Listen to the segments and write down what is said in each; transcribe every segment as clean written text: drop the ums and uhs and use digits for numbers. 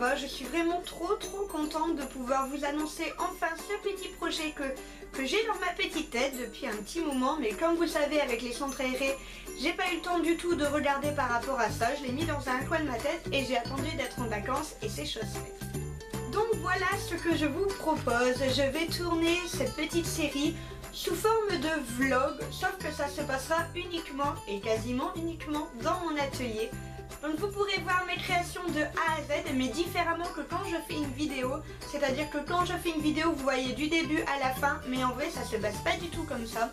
va. Je suis vraiment trop contente de pouvoir vous annoncer enfin ce petit projet que j'ai dans ma petite tête depuis un petit moment. Mais comme vous savez, avec les centres aérés, j'ai pas eu le temps du tout de regarder par rapport à ça. Je l'ai mis dans un coin de ma tête et j'ai attendu d'être en vacances et c'est chose faite. Donc voilà ce que je vous propose. Je vais tourner cette petite série sous forme de vlog, sauf que ça se passera uniquement et quasiment uniquement dans mon atelier. Donc vous pourrez voir mes créations de A à Z, mais différemment que quand je fais une vidéo. C'est-à-dire que quand je fais une vidéo, vous voyez du début à la fin, mais en vrai ça se passe pas du tout comme ça.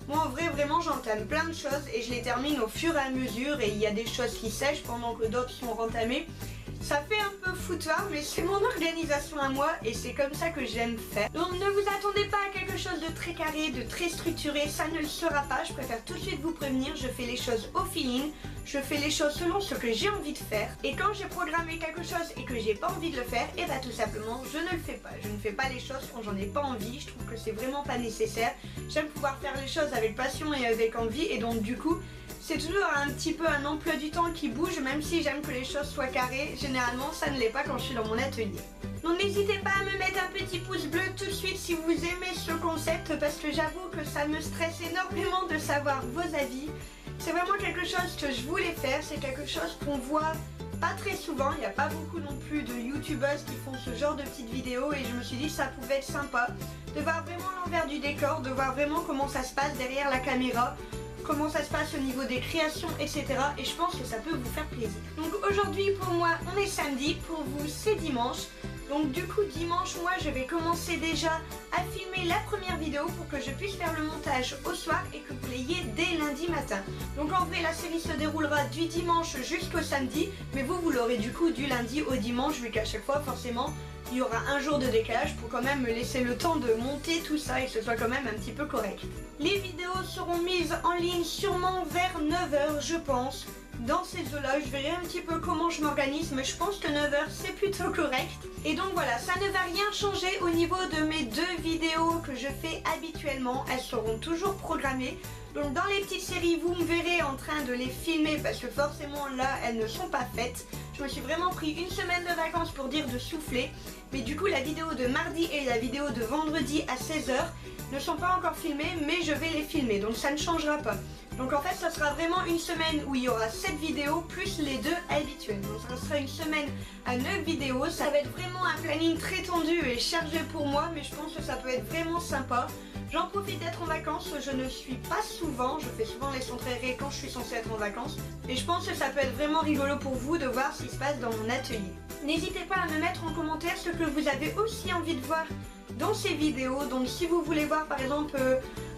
Moi en vrai vraiment j'entame plein de choses et je les termine au fur et à mesure, et il y a des choses qui sèchent pendant que d'autres sont rentamées. Ça fait un peu foutoir, mais c'est mon organisation à moi et c'est comme ça que j'aime faire. Donc ne vous attendez pas à quelque chose de très carré, de très structuré, ça ne le sera pas. Je préfère tout de suite vous prévenir, je fais les choses au feeling, je fais les choses selon ce que j'ai envie de faire. Et quand j'ai programmé quelque chose et que j'ai pas envie de le faire, et bah tout simplement je ne le fais pas. Je ne fais pas les choses quand j'en ai pas envie, je trouve que c'est vraiment pas nécessaire. J'aime pouvoir faire les choses avec passion et avec envie, et donc du coup c'est toujours un petit peu un emploi du temps qui bouge, même si j'aime que les choses soient carrées. Généralement, ça ne l'est pas quand je suis dans mon atelier. Donc n'hésitez pas à me mettre un petit pouce bleu tout de suite si vous aimez ce concept, parce que j'avoue que ça me stresse énormément de savoir vos avis. C'est vraiment quelque chose que je voulais faire, c'est quelque chose qu'on voit pas très souvent. Il n'y a pas beaucoup non plus de youtubeuses qui font ce genre de petites vidéos, et je me suis dit que ça pouvait être sympa de voir vraiment l'envers du décor, de voir vraiment comment ça se passe derrière la caméra, comment ça se passe au niveau des créations, etc. Et je pense que ça peut vous faire plaisir. Donc aujourd'hui pour moi on est samedi, pour vous c'est dimanche. Donc du coup dimanche, moi je vais commencer déjà à filmer la première vidéo pour que je puisse faire le montage au soir et que vous l'ayez dès lundi matin. Donc en vrai la série se déroulera du dimanche jusqu'au samedi, mais vous l'aurez du coup du lundi au dimanche, vu qu'à chaque fois forcément il y aura un jour de décalage pour quand même me laisser le temps de monter tout ça et que ce soit quand même un petit peu correct. Les vidéos seront mises en ligne sûrement vers 9 h je pense. Dans ces eaux-là, je verrai un petit peu comment je m'organise, mais je pense que 9 h c'est plutôt correct. Et donc voilà, ça ne va rien changer au niveau de mes deux vidéos que je fais habituellement. Elles seront toujours programmées. Donc dans les petites séries, vous me verrez en train de les filmer parce que forcément là, elles ne sont pas faites. Je me suis vraiment pris une semaine de vacances pour dire de souffler. Mais du coup, la vidéo de mardi et la vidéo de vendredi à 16 h ne sont pas encore filmées, mais je vais les filmer. Donc ça ne changera pas. Donc en fait ça sera vraiment une semaine où il y aura 7 vidéos plus les deux habituelles. Donc ça sera une semaine à 9 vidéos. Ça va être vraiment un planning très tendu et chargé pour moi, mais je pense que ça peut être vraiment sympa. J'en profite d'être en vacances, je ne suis pas souvent, je fais souvent les centres aérés quand je suis censée être en vacances. Et je pense que ça peut être vraiment rigolo pour vous de voir ce qui se passe dans mon atelier. N'hésitez pas à me mettre en commentaire ce que vous avez aussi envie de voir dans ces vidéos. Donc si vous voulez voir par exemple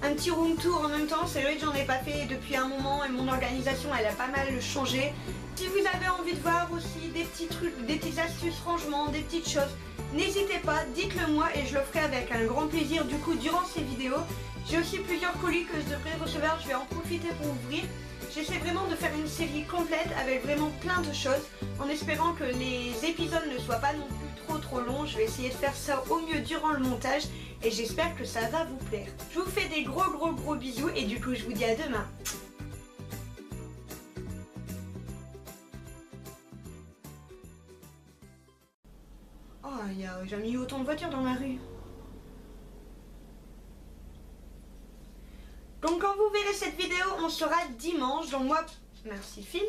un petit room tour en même temps, c'est vrai que j'en ai pas fait depuis un moment et mon organisation elle a pas mal changé. Si vous avez envie de voir aussi des petits trucs, des petites astuces rangement, des petites choses, n'hésitez pas, dites-le moi et je le ferai avec un grand plaisir du coup durant ces vidéos. J'ai aussi plusieurs colis que je devrais recevoir, je vais en profiter pour ouvrir. J'essaie vraiment de faire une série complète avec vraiment plein de choses, en espérant que les épisodes ne soient pas non plus trop longs. Je vais essayer de faire ça au mieux durant le montage et j'espère que ça va vous plaire. Je vous fais des gros bisous et du coup je vous dis à demain. Oh, il y a jamais eu autant de voitures dans la rue. Donc quand vous verrez cette vidéo, on sera dimanche. Donc moi, merci film.